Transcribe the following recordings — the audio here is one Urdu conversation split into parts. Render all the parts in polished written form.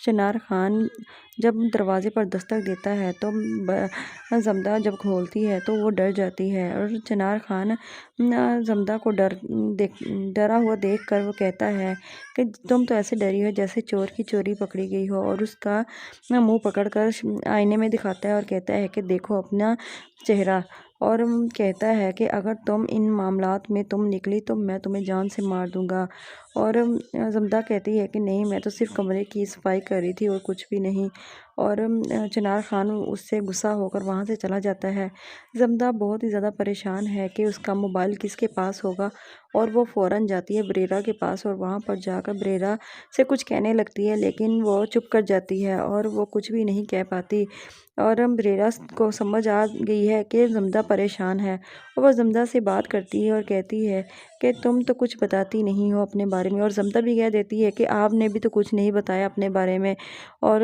چنار خان جب دروازے پر دستک دیتا ہے تو زمدہ جب کھولتی ہے تو وہ ڈر جاتی ہے اور چنار خان زمدہ کو ڈرا ہوا دیکھ کر وہ کہتا ہے کہ تم تو ایسے ڈری ہو جیسے چور کی چوری پکڑی گئی ہو، اور اس کا منہ پکڑ کر آئینے میں دکھاتا ہے اور کہتا ہے کہ دیکھو اپنا چہرہ، اور کہتا ہے کہ اگر تم ان معاملات میں تم نکلی تو میں تمہیں جان سے مار دوں گا۔ اور زمدہ کہتی ہے کہ نہیں، میں تو صرف کمرے کی صفائی کر رہی تھی اور کچھ بھی نہیں، اور چنار خان اس سے غصہ ہو کر وہاں سے چلا جاتا ہے۔ زمدہ بہت ہی زیادہ پریشان ہے کہ اس کا موبائل کس کے پاس ہوگا، اور وہ فوراً جاتی ہے بریرہ کے پاس اور وہاں پر جا کر بریرہ سے کچھ کہنے لگتی ہے، لیکن وہ چپ کر جاتی ہے اور وہ کچھ بھی نہیں کہہ پاتی، اور بریرہ کو سمجھ آ گئی ہے کہ زمدہ پریشان ہے، اور وہ زمدہ سے بات کرتی ہے اور کہتی ہے کہ تم تو کچھ بتاتی نہیں ہو اپنے بارے میں، اور زمدہ بھی کہہ دیتی ہے کہ آپ نے بھی تو کچھ نہیں بتایا اپنے بارے میں، اور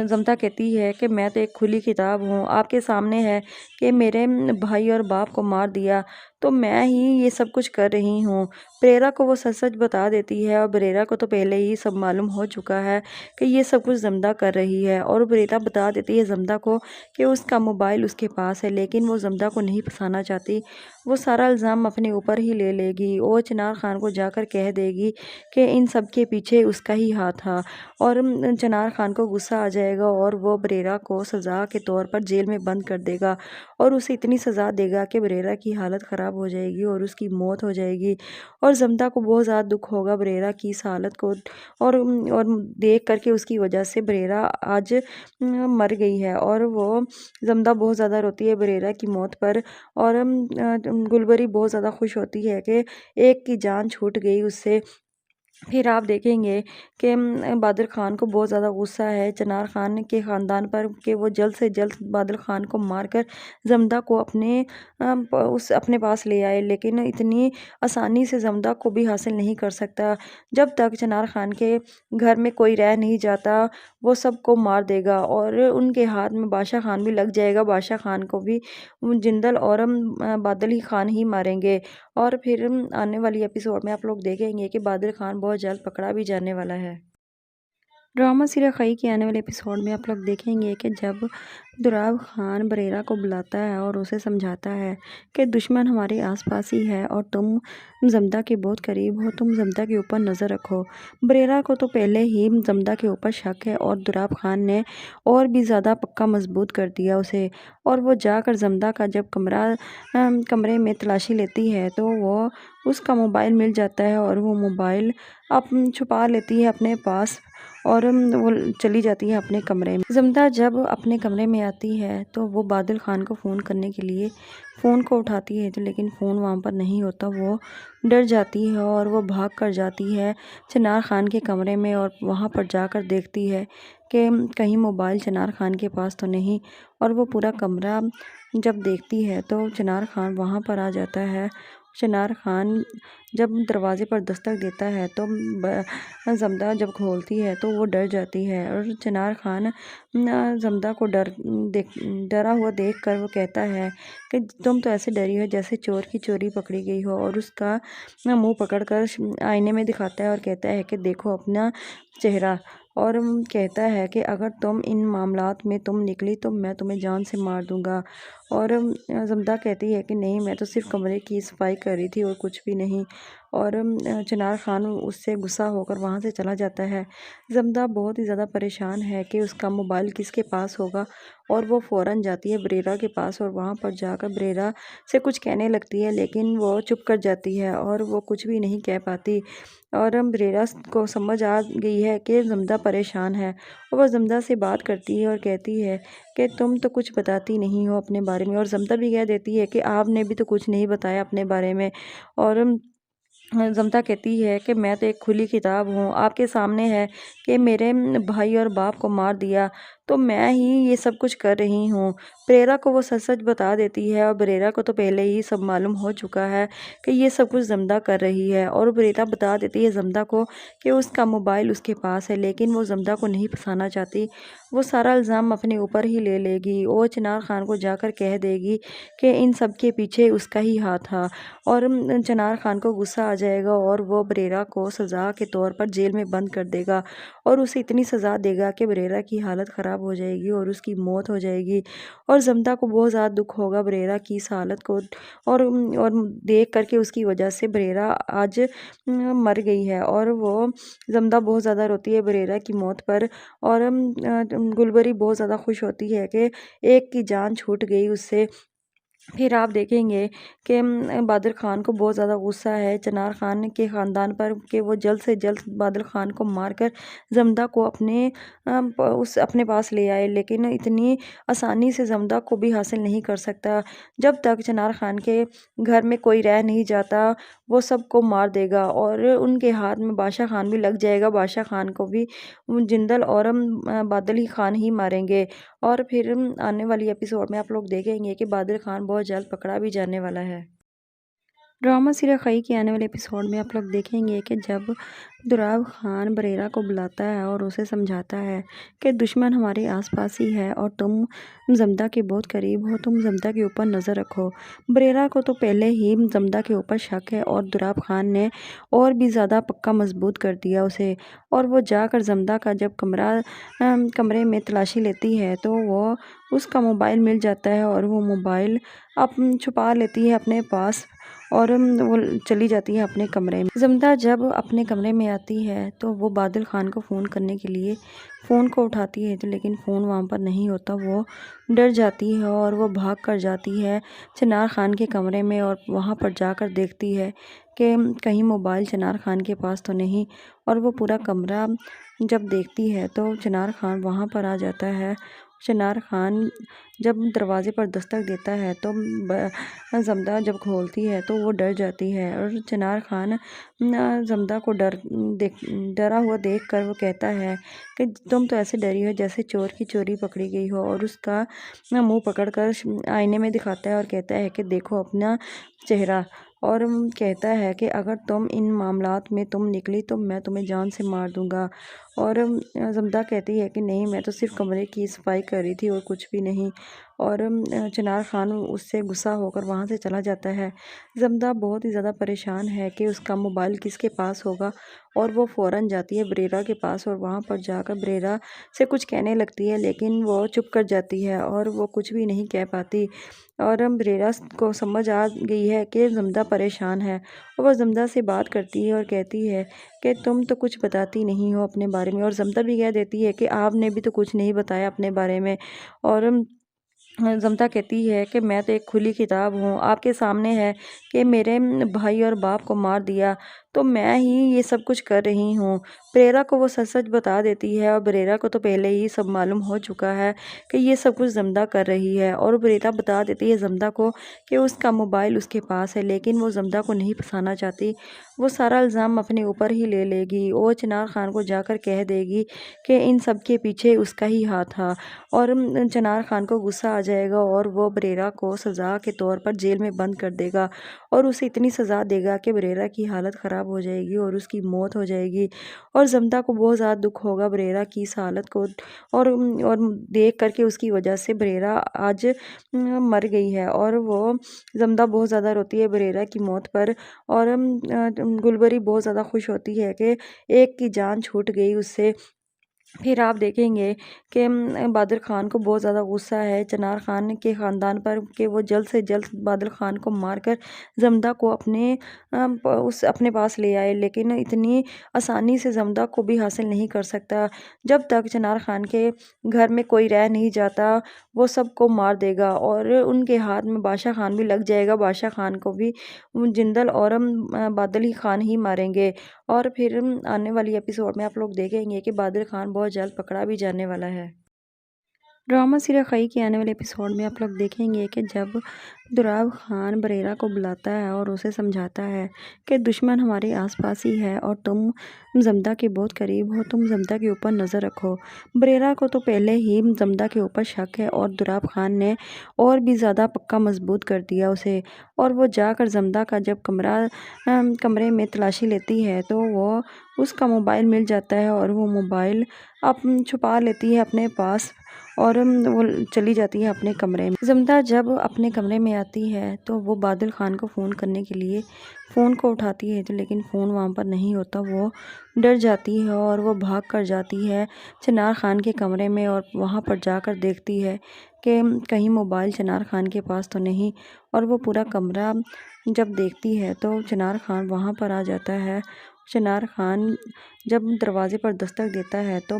زمدہ کہتی ہے کہ میں تو ایک کھلی کتاب ہوں، آپ کے سامنے ہے کہ میرے بھائی اور باپ کو مار دیا تو میں ہی یہ سب کچھ کر رہی ہوں۔ بریرہ کو وہ سچ سچ بتا دیتی ہے، اور بریرہ کو تو پہلے ہی سب معلوم ہو چکا ہے کہ یہ سب کچھ زمدہ کر رہی ہے، اور بریرہ بتا دیتی ہے زمدہ کو کہ اس کا موبائل اس کے پاس ہے، لیکن وہ زمدہ کو نہیں پھنسانا چاہتی، وہ سارا الزام اپنے اوپر ہی لے لے گی، اور چنار خان کو جا کر کہہ دے گی کہ ان سب کے پیچھے اس کا ہی ہاتھ تھا، اور چنار خان کو غصہ آ جائے گا اور وہ بریرہ کو سزا کے طور پر جیل میں بند کر دے گا، اور اسے اتنی سزا دے گا کہ بریرہ کی حالت خراب ہو جائے گی اور اس کی موت ہو جائے گی، اور زمدہ کو بہت زیادہ دکھ ہوگا بریرہ کی اس حالت کو اور دیکھ کر کے اس کی وجہ سے بریرہ آج مر گئی ہے، اور وہ زمدہ بہت زیادہ روتی ہے بریرہ کی موت پر، اور گلبری بہت زیادہ خوش ہوتی ہے کہ ایک کی جان چھوٹ گئی اس سے۔ پھر آپ دیکھیں گے کہ بادل خان کو بہت زیادہ غصہ ہے چنار خان کے خاندان پر کہ وہ جلد سے جلد بادل خان کو مار کر زمدہ کو اپنے پاس لے آئے، لیکن اتنی آسانی سے زمدہ کو بھی حاصل نہیں کر سکتا، جب تک چنار خان کے گھر میں کوئی رہ نہیں جاتا وہ سب کو مار دے گا، اور ان کے ہاتھ میں بادشاہ خان بھی لگ جائے گا، بادشاہ خان کو بھی جندل اور بادل ہی خان ہی ماریں گے، اور پھر آنے والی ایپیسوڈ میں آپ لوگ دیکھیں گے کہ بادل خان بہت جلد پکڑا بھی جانے والا ہے۔ ڈرامہ سیریل خائی کے آنے والے ایپیسوڈ میں آپ لوگ دیکھیں گے کہ جب دراب خان بریرہ کو بلاتا ہے اور اسے سمجھاتا ہے کہ دشمن ہمارے آس پاس ہی ہے اور تم زمدہ کے بہت قریب ہو، تم زمدہ کے اوپر نظر رکھو۔ بریرہ کو تو پہلے ہی زمدہ کے اوپر شک ہے، اور دراب خان نے اور بھی زیادہ پکا مضبوط کر دیا اسے، اور وہ جا کر زمدہ کا جب کمرے میں تلاشی لیتی ہے تو وہ اس کا موبائل مل جاتا ہے، اور وہ موبائل چھپا لیتی ہے اپنے پاس، اور وہ چلی جاتی ہے اپنے کمرے میں۔ زمدہ جب اپنے کمرے میں آتی ہے تو وہ بادل خان کو فون کرنے کے لیے فون کو اٹھاتی ہے، لیکن فون وہاں پر نہیں ہوتا، وہ ڈر جاتی ہے اور وہ بھاگ کر جاتی ہے چنار خان کے کمرے میں، اور وہاں پر جا کر دیکھتی ہے کہ کہیں موبائل چنار خان کے پاس تو نہیں، اور وہ پورا کمرہ جب دیکھتی ہے تو چنار خان وہاں پر آ جاتا ہے۔ چنار خان جب دروازے پر دستک دیتا ہے تو زمدہ جب کھولتی ہے تو وہ ڈر جاتی ہے، اور چنار خان زمدہ کو ڈرا ہوا دیکھ کر وہ کہتا ہے کہ تم تو ایسے ڈری ہو جیسے چور کی چوری پکڑی گئی ہو، اور اس کا منہ پکڑ کر آئینے میں دکھاتا ہے اور کہتا ہے کہ دیکھو اپنا چہرہ، اور کہتا ہے کہ اگر تم ان معاملات میں تم نکلی تو میں تمہیں جان سے مار دوں گا، اور زمدہ کہتی ہے کہ نہیں، میں تو صرف کمرے کی صفائی کر رہی تھی اور کچھ بھی نہیں، اور چنار خان اس سے غصہ ہو کر وہاں سے چلا جاتا ہے۔ زمدہ بہت ہی زیادہ پریشان ہے کہ اس کا موبائل کس کے پاس ہوگا، اور وہ فوراً جاتی ہے بریرہ کے پاس اور وہاں پر جا کر بریرہ سے کچھ کہنے لگتی ہے، لیکن وہ چپ کر جاتی ہے اور وہ کچھ بھی نہیں کہہ پاتی، اور بریرہ کو سمجھ آ گئی ہے کہ زمدہ پریشان ہے، اور وہ زمدہ سے بات کرتی ہے اور کہتی ہے کہ تم تو کچھ بتاتی نہیں ہو اپنے بارے میں، اور زمدہ بھی کہہ دیتی ہے کہ آپ نے بھی تو کچھ نہیں بتایا اپنے بارے میں، اور زمدہ کہتی ہے کہ میں تو ایک کھلی کتاب ہوں، آپ کے سامنے ہے کہ میرے بھائی اور باپ کو مار دیا تو میں ہی یہ سب کچھ کر رہی ہوں۔ بریرا کو وہ سچ سچ بتا دیتی ہے اور بریرا کو تو پہلے ہی سب معلوم ہو چکا ہے کہ یہ سب کچھ زمدہ کر رہی ہے، اور بریرا بتا دیتی ہے زمدہ کو کہ اس کا موبائل اس کے پاس ہے، لیکن وہ زمدہ کو نہیں پھنسانا چاہتی۔ وہ سارا الزام اپنے اوپر ہی لے لے گی اور چنار خان کو جا کر کہہ دے گی کہ ان سب کے پیچھے اس کا ہی ہاتھ تھا، اور چنار خان کو غصہ آ جائے گا اور وہ بریرا کو سزا کے طور پر جیل میں بند کر دے گا، اور اسے اتنی سزا دے گا کہ بریرا کی حالت خراب ہو جائے گی اور اس کی موت ہو جائے گی۔ اور زمدہ کو بہت زیادہ دکھ ہوگا بریرا کی اس حالت کو اور دیکھ کر کے اس کی وجہ سے بریرا آج مر گئی ہے، اور وہ زمدہ بہت زیادہ روتی ہے بریرا کی موت پر، اور گلبری بہت زیادہ خوش ہوتی ہے کہ ایک کی جان چھوٹ گئی اس سے۔ پھر آپ دیکھیں گے کہ بادل خان کو بہت زیادہ غصہ ہے چنار خان کے خاندان پر کہ وہ جلد سے جلد بادل خان کو مار کر زمدہ کو اپنے پاس لے آئے، لیکن اتنی آسانی سے زمدہ کو بھی حاصل نہیں کر سکتا۔ جب تک چنار خان کے گھر میں کوئی رہ نہیں جاتا وہ سب کو مار دے گا، اور ان کے ہاتھ میں بادشاہ خان بھی لگ جائے گا، بادشاہ خان کو بھی جندل اور بادل ہی خان ہی ماریں گے۔ اور پھر آنے والی ایپیسوڈ میں آپ لوگ دیکھیں گے کہ بادل خان بہت جلد پکڑا بھی جانے والا ہے۔ ڈرامہ سیریل خئی کے آنے والے ایپیسوڈ میں آپ لوگ دیکھیں گے کہ جب دراب خان بریرا کو بلاتا ہے اور اسے سمجھاتا ہے کہ دشمن ہمارے آس پاس ہی ہے اور تم زمدہ کے بہت قریب ہو، تم زمدہ کے اوپر نظر رکھو۔ بریرا کو تو پہلے ہی زمدہ کے اوپر شک ہے، اور دراب خان نے اور بھی زیادہ پکا مضبوط کر دیا اسے، اور وہ جا کر زمدہ کا جب کمرے میں تلاشی لیتی ہے تو وہ اس کا موبائل مل جاتا ہے، اور وہ موبائل چھپا لیتی ہے اپنے پاس، اور وہ چلی جاتی ہے اپنے کمرے میں۔ زمدہ جب اپنے کمرے میں آتی ہے تو وہ بادل خان کو فون کرنے کے لیے فون کو اٹھاتی ہے، لیکن فون وہاں پر نہیں ہوتا۔ وہ ڈر جاتی ہے اور وہ بھاگ کر جاتی ہے چنار خان کے کمرے میں، اور وہاں پر جا کر دیکھتی ہے کہ کہیں موبائل چنار خان کے پاس تو نہیں، اور وہ پورا کمرہ جب دیکھتی ہے تو چنار خان وہاں پر آ جاتا ہے۔ چنار خان جب دروازے پر دستک دیتا ہے تو زمدہ جب کھولتی ہے تو وہ ڈر جاتی ہے، اور چنار خان زمدہ کو ڈرا ہوا دیکھ کر وہ کہتا ہے کہ تم تو ایسے ڈری ہو جیسے چور کی چوری پکڑی گئی ہو، اور اس کا منہ پکڑ کر آئینے میں دکھاتا ہے اور کہتا ہے کہ دیکھو اپنا چہرہ، اور کہتا ہے کہ اگر تم ان معاملات میں تم نکلی تو میں تمہیں جان سے مار دوں گا۔ اور زمدہ کہتی ہے کہ نہیں، میں تو صرف کمرے کی صفائی کر رہی تھی اور کچھ بھی نہیں، اور چنار خان اس سے غصہ ہو کر وہاں سے چلا جاتا ہے۔ زمدہ بہت ہی زیادہ پریشان ہے کہ اس کا موبائل کس کے پاس ہوگا، اور وہ فوراً جاتی ہے بریرا کے پاس، اور وہاں پر جا کر بریرا سے کچھ کہنے لگتی ہے، لیکن وہ چپ کر جاتی ہے اور وہ کچھ بھی نہیں کہہ پاتی، اور بریرا کو سمجھ آ گئی ہے کہ زمدہ پریشان ہے، اور وہ زمدہ سے بات کرتی ہے اور کہتی ہے کہ تم تو کچھ بتاتی نہیں ہو اپنے بارے میں، اور زمدہ بھی کہہ دیتی ہے کہ آپ نے بھی تو کچھ نہیں بتایا اپنے بارے میں، اور زمدہ کہتی ہے کہ میں تو ایک کھلی کتاب ہوں، آپ کے سامنے ہے کہ میرے بھائی اور باپ کو مار دیا، تو میں ہی یہ سب کچھ کر رہی ہوں۔ بریرا کو وہ سچ سچ بتا دیتی ہے، اور بریرا کو تو پہلے ہی سب معلوم ہو چکا ہے کہ یہ سب کچھ زمدہ کر رہی ہے، اور بریرا بتا دیتی ہے زمدہ کو کہ اس کا موبائل اس کے پاس ہے، لیکن وہ زمدہ کو نہیں پھنسانا چاہتی۔ وہ سارا الزام اپنے اوپر ہی لے لے گی اور چنار خان کو جا کر کہہ دے گی کہ ان سب کے پیچھے اس کا ہی ہاتھ تھا، اور چنار خان کو غصہ آ جائے گا اور وہ بریرا کو سزا کے طور پر جیل میں بند کر دے گا، اور اسے اتنی سزا دے گا کہ بریرا کی حالت خراب ہو جائے گی اور اس کی موت ہو جائے گی۔ اور زمدہ کو بہت زیادہ دکھ ہوگا بریرا کی اس حالت کو اور دیکھ کر کے اس کی وجہ سے بریرا آج مر گئی ہے، اور وہ زمدہ بہت زیادہ روتی ہے بریرا کی موت پر، اور گلبری بہت زیادہ خوش ہوتی ہے کہ ایک کی جان چھوٹ گئی اس سے۔ پھر آپ دیکھیں گے کہ بادل خان کو بہت زیادہ غصہ ہے چنار خان کے خاندان پر کہ وہ جلد سے جلد بادل خان کو مار کر زمدہ کو اپنے پاس لے آئے، لیکن اتنی آسانی سے زمدہ کو بھی حاصل نہیں کر سکتا۔ جب تک چنار خان کے گھر میں کوئی رہ نہیں جاتا وہ سب کو مار دے گا، اور ان کے ہاتھ میں بادشاہ خان بھی لگ جائے گا، بادشاہ خان کو بھی جندل اور بادل ہی خان ہی ماریں گے۔ اور پھر آنے والی ایپیسوڈ میں آپ لوگ دیکھیں گے کہ بادل خان بہت جلد پکڑا بھی جانے والا ہے۔ ڈرامہ سیریل خئی کے آنے والے ایپیسوڈ میں آپ لوگ دیکھیں گے کہ جب دراب خان بریرہ کو بلاتا ہے اور اسے سمجھاتا ہے کہ دشمن ہمارے آس پاس ہی ہے اور تم زمدہ کے بہت قریب ہو، تم زمدہ کے اوپر نظر رکھو۔ بریرہ کو تو پہلے ہی زمدہ کے اوپر شک ہے اور دراب خان نے اور بھی زیادہ پکا مضبوط کر دیا اسے، اور وہ جا کر زمدہ کا جب کمرے میں تلاشی لیتی ہے تو وہ اس کا موبائل مل جاتا ہے اور وہ موبائل چھپا لیتی ہے اپنے پاس اور وہ چلی جاتی ہے اپنے کمرے میں۔ زمدہ جب اپنے کمرے میں آتی ہے تو وہ بادل خان کو فون کرنے کے لیے فون کو اٹھاتی ہے لیکن فون وہاں پر نہیں ہوتا۔ وہ ڈر جاتی ہے اور وہ بھاگ کر جاتی ہے چنار خان کے کمرے میں اور وہاں پر جا کر دیکھتی ہے کہ کہیں موبائل چنار خان کے پاس تو نہیں، اور وہ پورا کمرہ جب دیکھتی ہے تو چنار خان وہاں پر آ جاتا ہے۔ چنار خان جب دروازے پر دستک دیتا ہے تو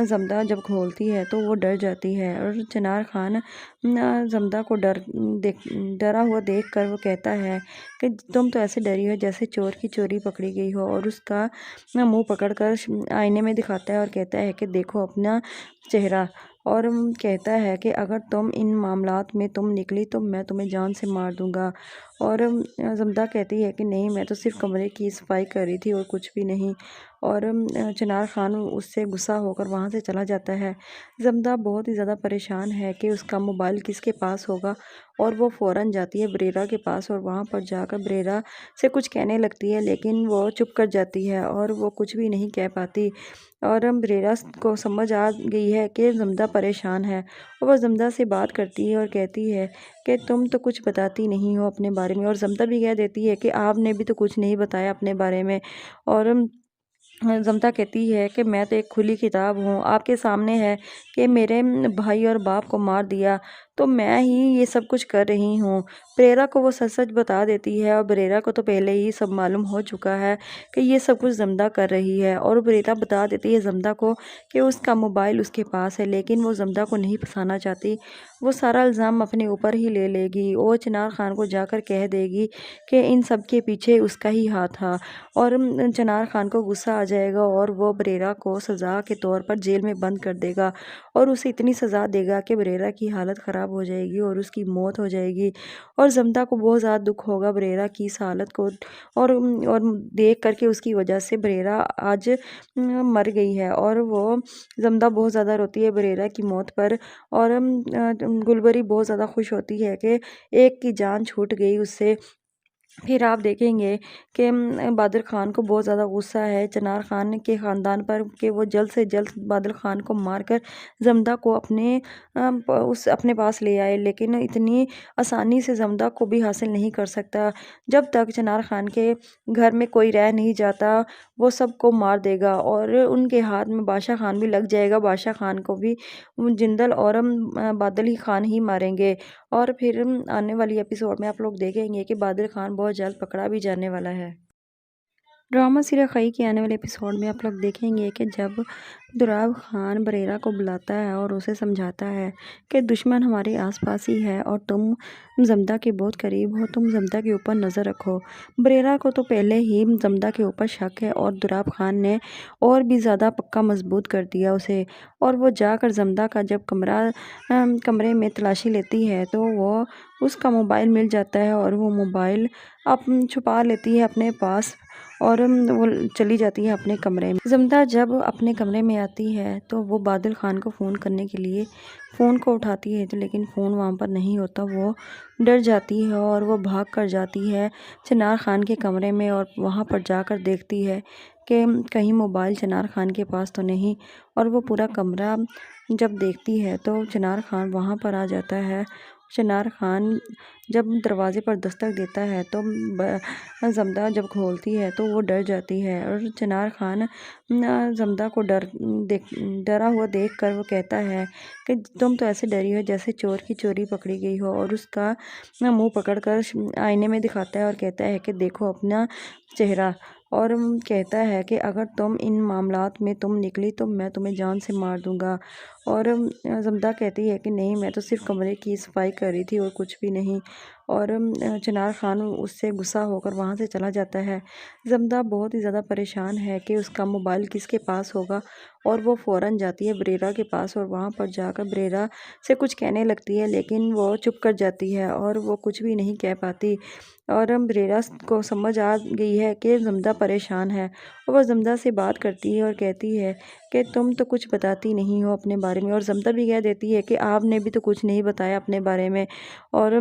زمدہ جب کھولتی ہے تو وہ ڈر جاتی ہے، اور چنار خان زمدہ کو ڈرا ہوا دیکھ کر وہ کہتا ہے کہ تم تو ایسے ڈری ہو جیسے چور کی چوری پکڑی گئی ہو، اور اس کا منہ پکڑ کر آئینے میں دکھاتا ہے اور کہتا ہے کہ دیکھو اپنا چہرہ، اور کہتا ہے کہ اگر تم ان معاملات میں تم نکلی تو میں تمہیں جان سے مار دوں گا۔ اور زمدہ کہتی ہے کہ نہیں، میں تو صرف کمرے کی صفائی کر رہی تھی اور کچھ بھی نہیں، اور چنار خان اس سے غصہ ہو کر وہاں سے چلا جاتا ہے۔ زمدہ بہت ہی زیادہ پریشان ہے کہ اس کا موبائل کس کے پاس ہوگا، اور وہ فوراً جاتی ہے بریرہ کے پاس اور وہاں پر جا کر بریرہ سے کچھ کہنے لگتی ہے لیکن وہ چپ کر جاتی ہے اور وہ کچھ بھی نہیں کہہ پاتی، اور بریرہ کو سمجھ آ گئی ہے کہ زمدہ پریشان ہے، اور وہ زمدہ سے بات کرتی ہے اور کہتی ہے کہ تم تو کچھ بتاتی نہیں ہو اپنے بارے میں، اور زمدہ بھی کہہ دیتی ہے کہ آپ نے بھی تو کچھ نہیں بتایا اپنے بارے میں، اور زمدہ کہتی ہے کہ میں تو ایک کھلی کتاب ہوں، آپ کے سامنے ہے کہ میرے بھائی اور باپ کو مار دیا تو میں ہی یہ سب کچھ کر رہی ہوں۔ بریرہ کو وہ سچ سچ بتا دیتی ہے، اور بریرہ کو تو پہلے ہی سب معلوم ہو چکا ہے کہ یہ سب کچھ زمدہ کر رہی ہے، اور بریرہ بتا دیتی ہے زمدہ کو کہ اس کا موبائل اس کے پاس ہے، لیکن وہ زمدہ کو نہیں پھنسانا چاہتی، وہ سارا الزام اپنے اوپر ہی لے لے گی، اور چنار خان کو جا کر کہہ دے گی کہ ان سب کے پیچھے اس کا ہی ہاتھ تھا، اور چنار خان کو غصہ آ جائے گا اور وہ بریرہ کو سزا کے طور پر جیل میں بند کر دے گا، اور اسے اتنی سزا دے گا کہ بریرہ کی حالت خراب ہو جائے گی اور اس کی موت ہو جائے گی، اور زمدہ کو بہت زیادہ دکھ ہوگا بریرہ کی اس حالت کو اور دیکھ کر کے اس کی وجہ سے بریرہ آج مر گئی ہے، اور وہ زمدہ بہت زیادہ روتی ہے بریرہ کی موت پر، اور گلبری بہت زیادہ خوش ہوتی ہے کہ ایک کی جان چھوٹ گئی اس سے۔ پھر آپ دیکھیں گے کہ بادل خان کو بہت زیادہ غصہ ہے چنار خان کے خاندان پر کہ وہ جلد سے جلد بادل خان کو مار کر زمدہ کو اپنے پاس لے آئے، لیکن اتنی آسانی سے زمدہ کو بھی حاصل نہیں کر سکتا۔ جب تک چنار خان کے گھر میں کوئی رہ نہیں جاتا وہ سب کو مار دے گا، اور ان کے ہاتھ میں بادشاہ خان بھی لگ جائے گا، بادشاہ خان کو بھی جندل اور بادل ہی خان ہی ماریں گے، اور پھر آنے والی ایپیسوڈ میں آپ لوگ دیکھیں گے کہ بادل خان بہت جلد پکڑا بھی جانے والا ہے۔ ڈرامہ سیریل خائی کے آنے والے ایپیسوڈ میں آپ لوگ دیکھیں گے کہ جب دراب خان بریرہ کو بلاتا ہے اور اسے سمجھاتا ہے کہ دشمن ہمارے آس پاس ہی ہے اور تم زمدہ کے بہت قریب ہو، تم زمدہ کے اوپر نظر رکھو۔ بریرہ کو تو پہلے ہی زمدہ کے اوپر شک ہے اور دراب خان نے اور بھی زیادہ پکا مضبوط کر دیا اسے، اور وہ جا کر زمدہ کا جب کمرے میں تلاشی لیتی ہے تو وہ اس کا موبائل مل جاتا ہے اور وہ موبائل چھپا لیتی ہے اپنے پاس، اور وہ چلی جاتی ہے اپنے کمرے میں۔ زمدہ جب اپنے کمرے میں آتی ہے تو وہ بادل خان کو فون کرنے کے لیے فون کو اٹھاتی ہے لیکن فون وہاں پر نہیں ہوتا۔ وہ ڈر جاتی ہے اور وہ بھاگ کر جاتی ہے چنار خان کے کمرے میں اور وہاں پر جا کر دیکھتی ہے کہ کہیں موبائل چنار خان کے پاس تو نہیں، اور وہ پورا کمرہ جب دیکھتی ہے تو چنار خان وہاں پر آ جاتا ہے۔ چنار خان جب دروازے پر دستک دیتا ہے تو زمدہ جب کھولتی ہے تو وہ ڈر جاتی ہے، اور چنار خان زمدہ کو ڈرا ہوا دیکھ کر وہ کہتا ہے کہ تم تو ایسے ڈری ہو جیسے چور کی چوری پکڑی گئی ہو، اور اس کا منہ پکڑ کر آئینے میں دکھاتا ہے اور کہتا ہے کہ دیکھو اپنا چہرہ، اور کہتا ہے کہ اگر تم ان معاملات میں تم نکلی تو میں تمہیں جان سے مار دوں گا۔ اور زمدہ کہتی ہے کہ نہیں، میں تو صرف کمرے کی صفائی کر رہی تھی اور کچھ بھی نہیں۔ اور چنار خان اس سے غصہ ہو کر وہاں سے چلا جاتا ہے۔ زمدہ بہت ہی زیادہ پریشان ہے کہ اس کا موبائل کس کے پاس ہوگا، اور وہ فوراً جاتی ہے بریرہ کے پاس اور وہاں پر جا کر بریرہ سے کچھ کہنے لگتی ہے، لیکن وہ چپ کر جاتی ہے اور وہ کچھ بھی نہیں کہہ پاتی۔ اور بریرہ کو سمجھ آ گئی ہے کہ زمدہ پریشان ہے، اور وہ زمدہ سے بات کرتی ہے اور کہتی ہے کہ تم تو کچھ بتاتی نہیں ہو اپنے بارے میں، اور زمدہ بھی کہہ دیتی ہے کہ آپ نے بھی تو کچھ نہیں بتایا اپنے بارے میں۔ اور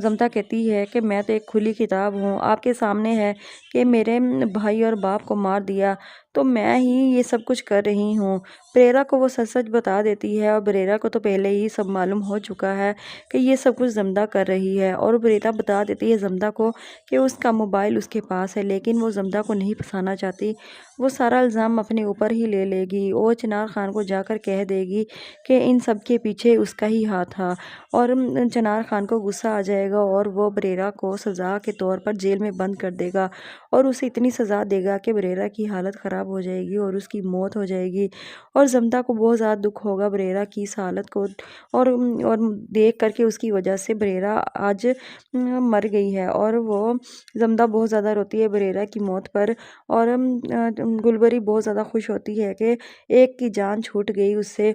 زمدہ کہتی ہے کہ میں تو ایک کھلی کتاب ہوں، آپ کے سامنے ہے کہ میرے بھائی اور باپ کو مار دیا تو میں ہی یہ سب کچھ کر رہی ہوں۔ بریرہ کو وہ سچ سچ بتا دیتی ہے، اور بریرہ کو تو پہلے ہی سب معلوم ہو چکا ہے کہ یہ سب کچھ زمدہ کر رہی ہے۔ اور بریرہ بتا دیتی ہے زمدہ کو کہ اس کا موبائل اس کے پاس ہے، لیکن وہ زمدہ کو نہیں پھنسانا چاہتی، وہ سارا الزام اپنے اوپر ہی لے لے گی۔ وہ چنار خان کو جا کر کہہ دے گی کہ ان سب کے پیچھے اس کا ہی ہاتھ تھا، اور چنار خان کو غصہ آ جائے گا اور وہ بریرہ کو سزا کے طور پر جیل میں بند کر دے گا، اور اسے اتنی سزا دے گا کہ بریرہ کی حالت خراب ہو جائے گی اور اس کی موت ہو جائے گی۔ اور زمدہ کو بہت زیادہ دکھ ہوگا بریرہ کی اس حالت کو، اور دیکھ کر کے اس کی وجہ سے بریرہ آج مر گئی ہے، اور وہ زمدہ بہت زیادہ روتی ہے بریرہ کی موت پر۔ اور گلبری بہت زیادہ خوش ہوتی ہے کہ ایک کی جان چھوٹ گئی اس سے۔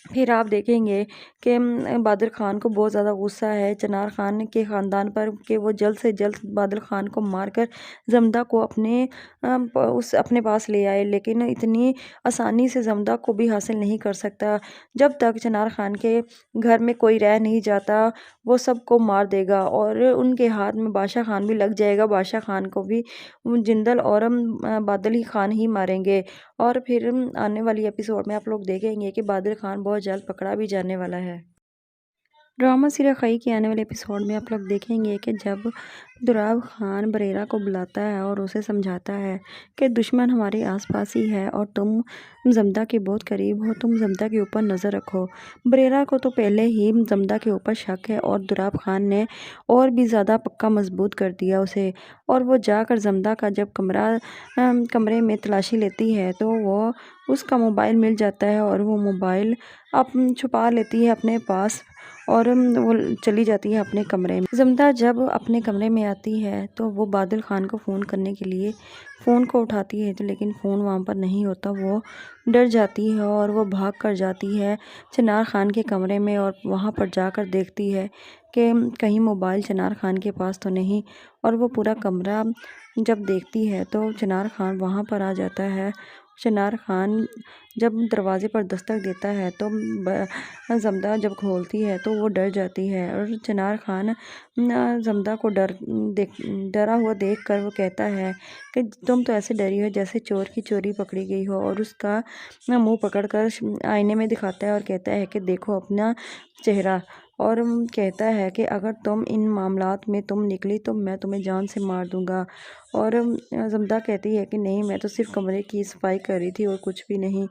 پھر آپ دیکھیں گے کہ بادل خان کو بہت زیادہ غصہ ہے چنار خان کے خاندان پر کہ وہ جلد سے جلد بادل خان کو مار کر زمدہ کو اپنے پاس لے آئے، لیکن اتنی آسانی سے زمدہ کو بھی حاصل نہیں کر سکتا۔ جب تک چنار خان کے گھر میں کوئی رہ نہیں جاتا وہ سب کو مار دے گا، اور ان کے ہاتھ میں بادشاہ خان بھی لگ جائے گا، بادشاہ خان کو بھی جندل اور بادل ہی خان ہی ماریں گے۔ اور پھر آنے والی ایپیسوڈ میں آپ لوگ دیکھیں گے کہ بادل خان بہت جلد پکڑا بھی جانے والا ہے۔ ڈرامہ سیریل خائی کے آنے والے ایپیسوڈ میں آپ لوگ دیکھیں گے کہ جب دراب خان بریرہ کو بلاتا ہے اور اسے سمجھاتا ہے کہ دشمن ہمارے آس پاس ہی ہے اور تم زمدہ کے بہت قریب ہو، تم زمدہ کے اوپر نظر رکھو۔ بریرہ کو تو پہلے ہی زمدہ کے اوپر شک ہے، اور دراب خان نے اور بھی زیادہ پکا مضبوط کر دیا اسے، اور وہ جا کر زمدہ کا جب کمرے میں تلاشی لیتی ہے تو وہ اس کا موبائل مل جاتا ہے، اور وہ موبائل چھپا لیتی ہے اپنے پاس، اور وہ چلی جاتی ہے اپنے کمرے میں۔ زمدہ جب اپنے کمرے میں آتی ہے تو وہ بادل خان کو فون کرنے کے لیے فون کو اٹھاتی ہے، لیکن فون وہاں پر نہیں ہوتا۔ وہ ڈر جاتی ہے اور وہ بھاگ کر جاتی ہے چنار خان کے کمرے میں، اور وہاں پر جا کر دیکھتی ہے کہ کہیں موبائل چنار خان کے پاس تو نہیں، اور وہ پورا کمرہ جب دیکھتی ہے تو چنار خان وہاں پر آ جاتا ہے۔ چنار خان جب دروازے پر دستک دیتا ہے تو زمدہ جب کھولتی ہے تو وہ ڈر جاتی ہے، اور چنار خان زمدہ کو ڈرا ہوا دیکھ کر وہ کہتا ہے کہ تم تو ایسے ڈری ہو جیسے چور کی چوری پکڑی گئی ہو، اور اس کا منہ پکڑ کر آئینے میں دکھاتا ہے اور کہتا ہے کہ دیکھو اپنا چہرہ، اور کہتا ہے کہ اگر تم ان معاملات میں تم نکلی تو میں تمہیں جان سے مار دوں گا۔ اور زمدہ کہتی ہے کہ نہیں، میں تو صرف کمرے کی صفائی کر رہی تھی اور کچھ بھی نہیں۔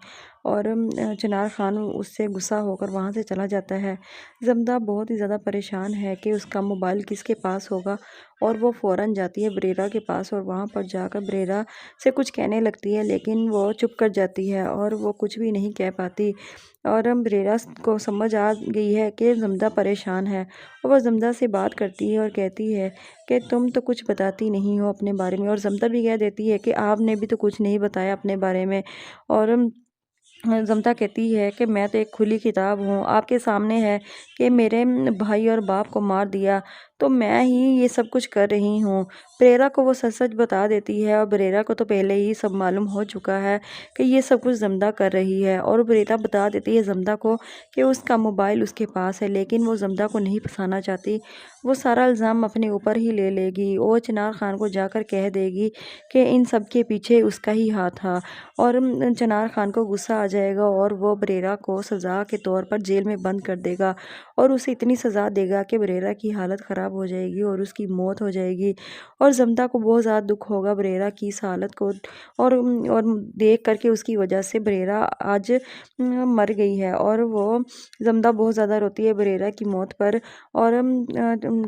اور چنار خان اس سے غصہ ہو کر وہاں سے چلا جاتا ہے۔ زمدہ بہت ہی زیادہ پریشان ہے کہ اس کا موبائل کس کے پاس ہوگا، اور وہ فوراً جاتی ہے بریرہ کے پاس اور وہاں پر جا کر بریرہ سے کچھ کہنے لگتی ہے، لیکن وہ چپ کر جاتی ہے اور وہ کچھ بھی نہیں کہہ پاتی۔ اور بریرہ کو سمجھ آ گئی ہے کہ زمدہ پریشان ہے، اور وہ زمدہ سے بات کرتی ہے اور کہتی ہے کہ تم تو کچھ بتاتی نہیں ہو اپنے بارے میں، اور زمدہ بھی کہہ دیتی ہے کہ آپ نے بھی تو کچھ نہیں بتایا اپنے بارے میں۔ اور زمدہ کہتی ہے کہ میں تو ایک کھلی کتاب ہوں، آپ کے سامنے ہے کہ میرے بھائی اور باپ کو مار دیا تو میں ہی یہ سب کچھ کر رہی ہوں۔ بریرہ کو وہ سچ سچ بتا دیتی ہے، اور بریرہ کو تو پہلے ہی سب معلوم ہو چکا ہے کہ یہ سب کچھ زمدہ کر رہی ہے، اور بریرہ بتا دیتی ہے زمدہ کو کہ اس کا موبائل اس کے پاس ہے، لیکن وہ زمدہ کو نہیں پھنسانا چاہتی، وہ سارا الزام اپنے اوپر ہی لے لے گی۔ وہ چنار خان کو جا کر کہہ دے گی کہ ان سب کے پیچھے اس کا ہی ہاتھ تھا، اور چنار خان کو غصہ آ جائے گا اور وہ بریرہ کو سزا کے طور پر جیل میں بند کر دے گا، اور اسے اتنی سزا دے گا کہ بریرہ کی حالت خراب ہو جائے گی اور اس کی موت ہو جائے گی۔ اور زمدہ کو بہت زیادہ دکھ ہوگا بریرہ کی اس حالت کو، اور دیکھ کر کے اس کی وجہ سے بریرہ آج مر گئی ہے، اور وہ زمدہ بہت زیادہ روتی ہے بریرہ کی موت پر۔ اور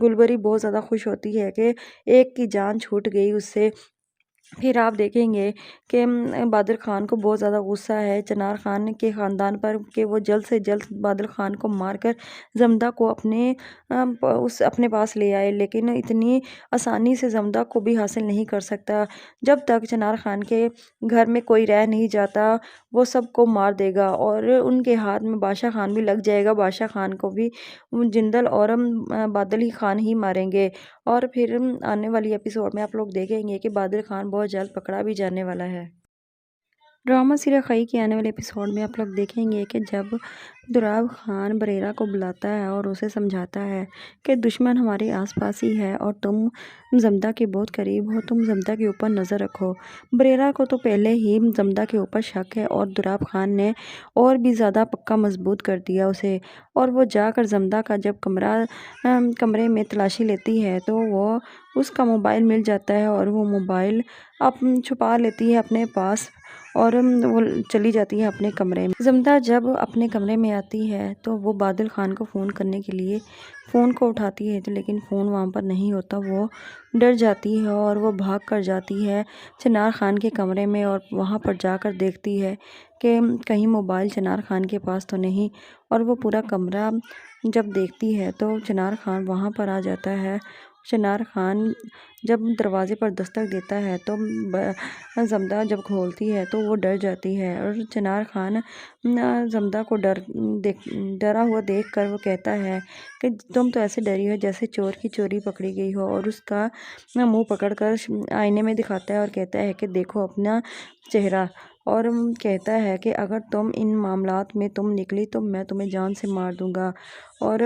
گلبری بہت زیادہ خوش ہوتی ہے کہ ایک کی جان چھوٹ گئی اس سے۔ پھر آپ دیکھیں گے کہ بادل خان کو بہت زیادہ غصہ ہے چنار خان کے خاندان پر کہ وہ جلد سے جلد بادل خان کو مار کر زمدہ کو اپنے پاس لے آئے، لیکن اتنی آسانی سے زمدہ کو بھی حاصل نہیں کر سکتا۔ جب تک چنار خان کے گھر میں کوئی رہ نہیں جاتا وہ سب کو مار دے گا، اور ان کے ہاتھ میں بادشاہ خان بھی لگ جائے گا۔ بادشاہ خان کو بھی جندل اور بادل ہی خان ہی ماریں گے، اور پھر آنے والی ایپیسوڈ میں آپ لوگ دیکھیں گے کہ بادل خان بہت جلد پکڑا بھی جانے والا ہے۔ ڈرامہ سیریل خائی کے آنے والے ایپیسوڈ میں آپ لوگ دیکھیں گے کہ جب دراب خان بریرہ کو بلاتا ہے اور اسے سمجھاتا ہے کہ دشمن ہمارے آس پاس ہی ہے اور تم زمدہ کے بہت قریب ہو، تم زمدہ کے اوپر نظر رکھو۔ بریرہ کو تو پہلے ہی زمدہ کے اوپر شک ہے، اور دراب خان نے اور بھی زیادہ پکا مضبوط کر دیا اسے، اور وہ جا کر زمدہ کا جب کمرے میں تلاشی لیتی ہے تو وہ اس کا موبائل مل جاتا ہے، اور وہ موبائل چھپا لیتی ہے اپنے پاس، اور وہ چلی جاتی ہے اپنے کمرے میں۔ زمدہ جب اپنے کمرے میں آتی ہے تو وہ بادل خان کو فون کرنے کے لیے فون کو اٹھاتی ہے، لیکن فون وہاں پر نہیں ہوتا۔ وہ ڈر جاتی ہے اور وہ بھاگ کر جاتی ہے چنار خان کے کمرے میں، اور وہاں پر جا کر دیکھتی ہے کہ کہیں موبائل چنار خان کے پاس تو نہیں، اور وہ پورا کمرہ جب دیکھتی ہے تو چنار خان وہاں پر آ جاتا ہے۔ چنار خان جب دروازے پر دستک دیتا ہے تو زمدہ جب کھولتی ہے تو وہ ڈر جاتی ہے، اور چنار خان زمدہ کو ڈرا ہوا دیکھ کر وہ کہتا ہے کہ تم تو ایسے ڈری ہو جیسے چور کی چوری پکڑی گئی ہو، اور اس کا منہ پکڑ کر آئینے میں دکھاتا ہے اور کہتا ہے کہ دیکھو اپنا چہرہ، اور کہتا ہے کہ اگر تم ان معاملات میں تم نکلی تو میں تمہیں جان سے مار دوں گا۔ اور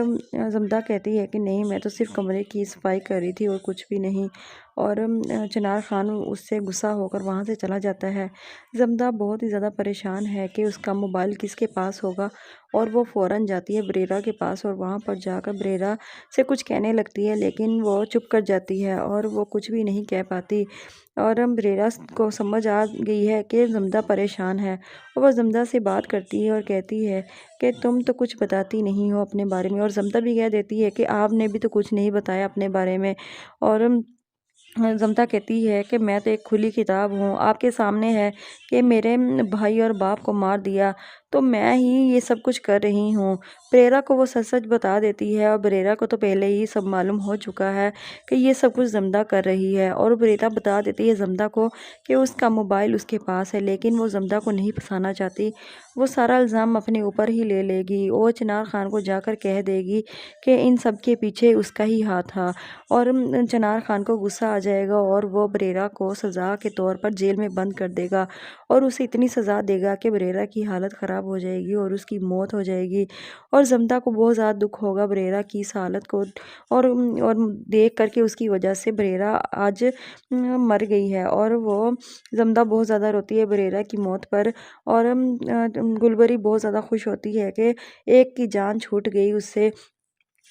زمدہ کہتی ہے کہ نہیں، میں تو صرف کمرے کی صفائی کر رہی تھی اور کچھ بھی نہیں، اور چنار خان اس سے غصہ ہو کر وہاں سے چلا جاتا ہے۔ زمدہ بہت ہی زیادہ پریشان ہے کہ اس کا موبائل کس کے پاس ہوگا، اور وہ فوراً جاتی ہے بریرہ کے پاس، اور وہاں پر جا کر بریرہ سے کچھ کہنے لگتی ہے، لیکن وہ چپ کر جاتی ہے اور وہ کچھ بھی نہیں کہہ پاتی، اور بریرہ کو سمجھ آ گئی ہے کہ زمدہ پریشان ہے، اور وہ زمدہ سے بات کرتی ہے اور کہتی ہے کہ تم تو کچھ بتاتی نہیں ہو اپنے بارے میں، اور زمدہ بھی کہہ دیتی ہے کہ آپ نے بھی تو کچھ نہیں بتایا اپنے بارے میں، اور زمدہ کہتی ہے کہ میں تو ایک کھلی کتاب ہوں، آپ کے سامنے ہے کہ میرے بھائی اور باپ کو مار دیا تو میں ہی یہ سب کچھ کر رہی ہوں۔ بریرہ کو وہ سچ سچ بتا دیتی ہے، اور بریرہ کو تو پہلے ہی سب معلوم ہو چکا ہے کہ یہ سب کچھ زمدہ کر رہی ہے، اور بریرہ بتا دیتی ہے زمدہ کو کہ اس کا موبائل اس کے پاس ہے، لیکن وہ زمدہ کو نہیں پھنسانا چاہتی، وہ سارا الزام اپنے اوپر ہی لے لے گی، وہ چنار خان کو جا کر کہہ دے گی کہ ان سب کے پیچھے اس کا ہی ہاتھ تھا، اور چنار خان کو غصہ آ جائے گا اور وہ بریرہ کو سزا کے طور پر جیل میں بند کر دے گا، اور اسے اتنی سزا دے گا کہ بریرہ کی حالت خراب ہو جائے گی اور اس کی موت ہو جائے گی، اور زمدہ کو بہت زیادہ دکھ ہوگا بریرہ کی اس حالت کو اور دیکھ کر کے اس کی وجہ سے بریرہ آج مر گئی ہے، اور وہ زمدہ بہت زیادہ روتی ہے بریرہ کی موت پر، اور گلبری بہت زیادہ خوش ہوتی ہے کہ ایک کی جان چھوٹ گئی اس سے۔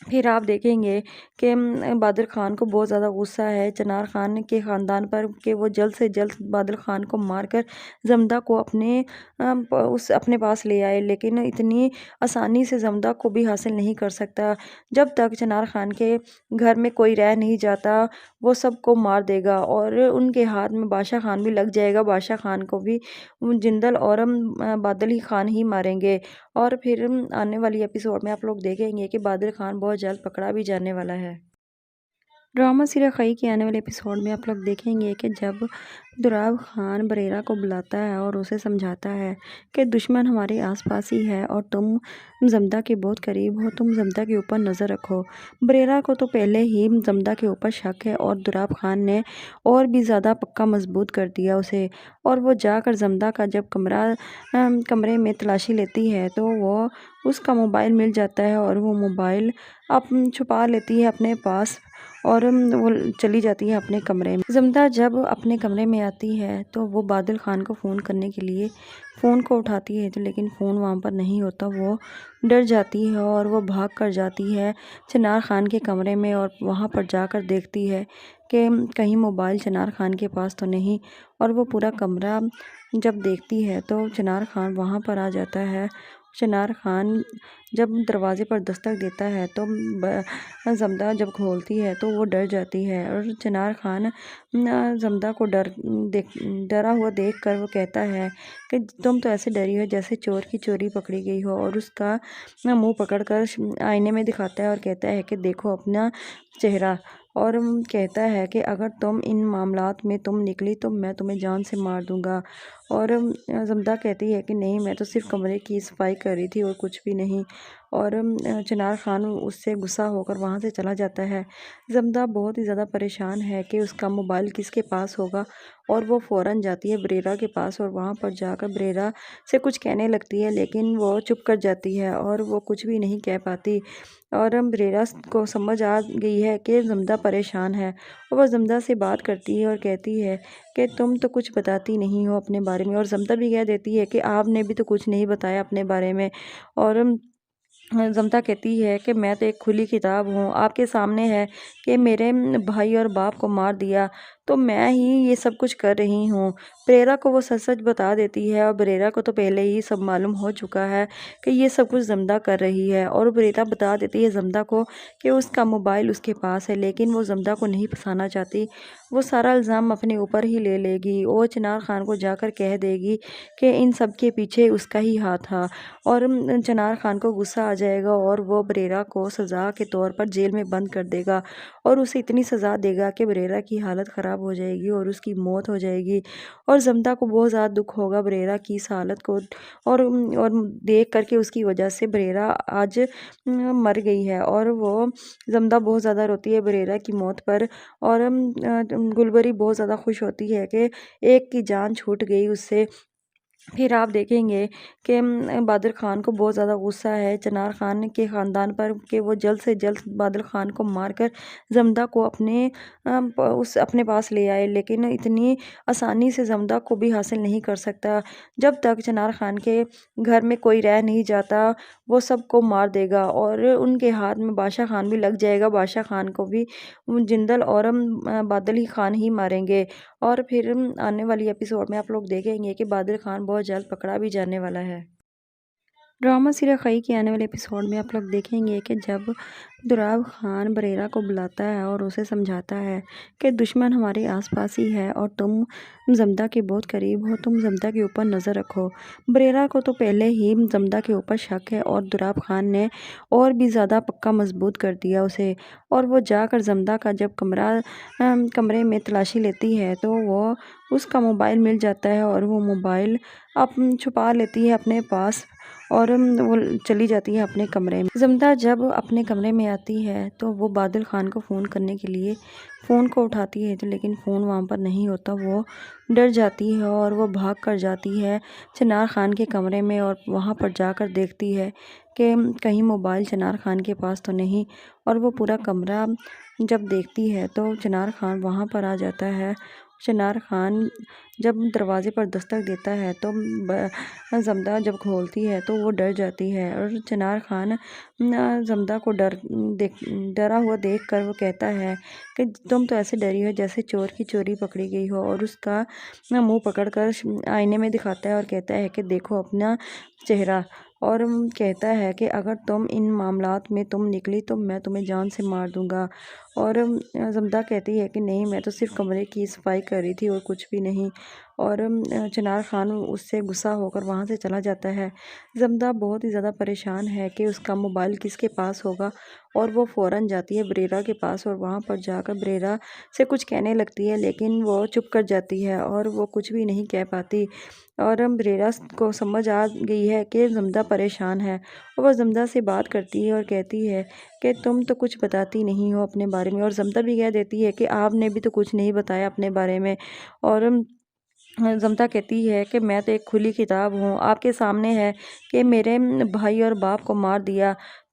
پھر آپ دیکھیں گے کہ بادل خان کو بہت زیادہ غصہ ہے چنار خان کے خاندان پر کہ وہ جلد سے جلد بادل خان کو مار کر زمدہ کو اپنے پاس لے آئے، لیکن اتنی آسانی سے زمدہ کو بھی حاصل نہیں کر سکتا۔ جب تک چنار خان کے گھر میں کوئی رہ نہیں جاتا وہ سب کو مار دے گا، اور ان کے ہاتھ میں بادشاہ خان بھی لگ جائے گا۔ بادشاہ خان کو بھی جندل اور بادل ہی خان ہی ماریں گے، اور پھر آنے والی ایپیسوڈ میں آپ لوگ دیکھیں گے کہ بادل خان بہت جلد پکڑا بھی جانے والا ہے۔ ڈرامہ سیریل خائی کے آنے والے ایپیسوڈ میں آپ لوگ دیکھیں گے کہ جب دراب خان بریرہ کو بلاتا ہے اور اسے سمجھاتا ہے کہ دشمن ہمارے آس پاس ہی ہے اور تم زمدہ کے بہت قریب ہو، تم زمدہ کے اوپر نظر رکھو۔ بریرہ کو تو پہلے ہی زمدہ کے اوپر شک ہے، اور دراب خان نے اور بھی زیادہ پکا مضبوط کر دیا اسے، اور وہ جا کر زمدہ کا جب کمرے میں تلاشی لیتی ہے تو وہ اس کا موبائل مل جاتا ہے، اور وہ موبائل چھپا لیتی ہے اپنے پاس، اور وہ چلی جاتی ہے اپنے کمرے میں۔ زمدہ جب اپنے کمرے میں آتی ہے تو وہ بادل خان کو فون کرنے کے لیے فون کو اٹھاتی ہے، لیکن فون وہاں پر نہیں ہوتا۔ وہ ڈر جاتی ہے اور وہ بھاگ کر جاتی ہے چنار خان کے کمرے میں، اور وہاں پر جا کر دیکھتی ہے کہ کہیں موبائل چنار خان کے پاس تو نہیں، اور وہ پورا کمرہ جب دیکھتی ہے تو چنار خان وہاں پر آ جاتا ہے۔ چنار خان جب دروازے پر دستک دیتا ہے تو زمدہ جب کھولتی ہے تو وہ ڈر جاتی ہے اور چنار خان زمدہ کو ڈرا ہوا دیکھ کر وہ کہتا ہے کہ تم تو ایسے ڈری ہو جیسے چور کی چوری پکڑی گئی ہو، اور اس کا منہ پکڑ کر آئینے میں دکھاتا ہے اور کہتا ہے کہ دیکھو اپنا چہرہ، اور کہتا ہے کہ اگر تم ان معاملات میں تم نکلی تو میں تمہیں جان سے مار دوں گا۔ اور زمدہ کہتی ہے کہ نہیں، میں تو صرف کمرے کی صفائی کر رہی تھی اور کچھ بھی نہیں، اور چنار خان اس سے غصہ ہو کر وہاں سے چلا جاتا ہے۔ زمدہ بہت ہی زیادہ پریشان ہے کہ اس کا موبائل کس کے پاس ہوگا، اور وہ فوراً جاتی ہے بریرہ کے پاس اور وہاں پر جا کر بریرہ سے کچھ کہنے لگتی ہے، لیکن وہ چپ کر جاتی ہے اور وہ کچھ بھی نہیں کہہ پاتی، اور بریرہ کو سمجھ آ گئی ہے کہ زمدہ پریشان ہے، اور وہ زمدہ سے بات کرتی ہے اور کہتی ہے کہ تم تو کچھ بتاتی نہیں ہو اپنے بارے میں، اور زمدہ بھی کہہ دیتی ہے کہ آپ نے بھی تو کچھ نہیں بتایا اپنے بارے میں، اور زمدہ کہتی ہے کہ میں تو ایک کھلی کتاب ہوں، آپ کے سامنے ہے کہ میرے بھائی اور باپ کو مار دیا تو میں ہی یہ سب کچھ کر رہی ہوں۔ بریرہ کو وہ سچ سچ بتا دیتی ہے، اور بریرہ کو تو پہلے ہی سب معلوم ہو چکا ہے کہ یہ سب کچھ زمدہ کر رہی ہے، اور بریرہ بتا دیتی ہے زمدہ کو کہ اس کا موبائل اس کے پاس ہے، لیکن وہ زمدہ کو نہیں پھنسانا چاہتی، وہ سارا الزام اپنے اوپر ہی لے لے گی، وہ چنار خان کو جا کر کہہ دے گی کہ ان سب کے پیچھے اس کا ہی ہاتھ تھا، اور چنار خان کو غصہ آ جائے گا اور وہ بریرہ کو سزا کے طور پر جیل میں بند کر دے گا، اور اسے اتنی سزا دے گا کہ بریرہ کی حالت خراب ہو جائے گی اور اس کی موت ہو جائے گی، اور زمدہ کو بہت زیادہ دکھ ہوگا بریرہ کی اس حالت کو اور دیکھ کر کے اس کی وجہ سے بریرہ آج مر گئی ہے، اور وہ زمدہ بہت زیادہ روتی ہے بریرہ کی موت پر، اور گلبری بہت زیادہ خوش ہوتی ہے کہ ایک کی جان چھوٹ گئی اس سے۔ پھر آپ دیکھیں گے کہ بادل خان کو بہت زیادہ غصہ ہے چنار خان کے خاندان پر کہ وہ جلد سے جلد بادل خان کو مار کر زمدہ کو اپنے پاس لے آئے، لیکن اتنی آسانی سے زمدہ کو بھی حاصل نہیں کر سکتا، جب تک چنار خان کے گھر میں کوئی رہ نہیں جاتا وہ سب کو مار دے گا، اور ان کے ہاتھ میں بادشاہ خان بھی لگ جائے گا، بادشاہ خان کو بھی جندل اور بادل ہی خان ہی ماریں گے، اور پھر آنے والی ایپیسوڈ میں آپ لوگ دیکھیں گے کہ بادل خان بہت جلد پکڑا بھی جانے والا ہے۔ ڈرامہ سیریل خائی کے آنے والے ایپیسوڈ میں آپ لوگ دیکھیں گے کہ جب دراب خان بریرہ کو بلاتا ہے اور اسے سمجھاتا ہے کہ دشمن ہمارے آس پاس ہی ہے اور تم زمدہ کے بہت قریب ہو، تم زمدہ کے اوپر نظر رکھو۔ بریرہ کو تو پہلے ہی زمدہ کے اوپر شک ہے، اور دراب خان نے اور بھی زیادہ پکا مضبوط کر دیا اسے، اور وہ جا کر زمدہ کا جب کمرے میں تلاشی لیتی ہے تو وہ اس کا موبائل مل جاتا ہے، اور وہ موبائل چھپا لیتی ہے اپنے پاس، اور وہ چلی جاتی ہے اپنے کمرے میں۔ زمدہ جب اپنے کمرے میں آتی ہے تو وہ بادل خان کو فون کرنے کے لیے فون کو اٹھاتی ہے، لیکن فون وہاں پر نہیں ہوتا، وہ ڈر جاتی ہے اور وہ بھاگ کر جاتی ہے چنار خان کے کمرے میں، اور وہاں پر جا کر دیکھتی ہے کہ کہیں موبائل چنار خان کے پاس تو نہیں، اور وہ پورا کمرہ جب دیکھتی ہے تو چنار خان وہاں پر آ جاتا ہے۔ چنار خان جب دروازے پر دستک دیتا ہے تو زمدہ جب کھولتی ہے تو وہ ڈر جاتی ہے، اور چنار خان زمدہ کو ڈرا ہوا دیکھ کر وہ کہتا ہے کہ تم تو ایسے ڈری ہو جیسے چور کی چوری پکڑی گئی ہو، اور اس کا منہ پکڑ کر آئینے میں دکھاتا ہے اور کہتا ہے کہ دیکھو اپنا چہرہ، اور کہتا ہے کہ اگر تم ان معاملات میں تم نکلی تو میں تمہیں جان سے مار دوں گا، اور زمدہ کہتی ہے کہ نہیں، میں تو صرف کمرے کی صفائی کر رہی تھی اور کچھ بھی نہیں، اور چنار خان اس سے غصہ ہو کر وہاں سے چلا جاتا ہے۔ زمدہ بہت ہی زیادہ پریشان ہے کہ اس کا موبائل کس کے پاس ہوگا، اور وہ فوراً جاتی ہے بریرہ کے پاس اور وہاں پر جا کر بریرہ سے کچھ کہنے لگتی ہے، لیکن وہ چپ کر جاتی ہے اور وہ کچھ بھی نہیں کہہ پاتی، اور بریرہ کو سمجھ آ گئی ہے کہ زمدہ پریشان ہے، اور وہ زمدہ سے بات کرتی ہے اور کہتی ہے کہ تم تو کچھ بتاتی نہیں ہو اپنے بارے میں، اور زمدہ بھی کہہ دیتی ہے کہ آپ نے بھی تو کچھ نہیں بتایا اپنے بارے میں، اور زمدہ کہتی ہے کہ میں تو ایک کھلی کتاب ہوں، آپ کے سامنے ہے کہ میرے بھائی اور باپ کو مار دیا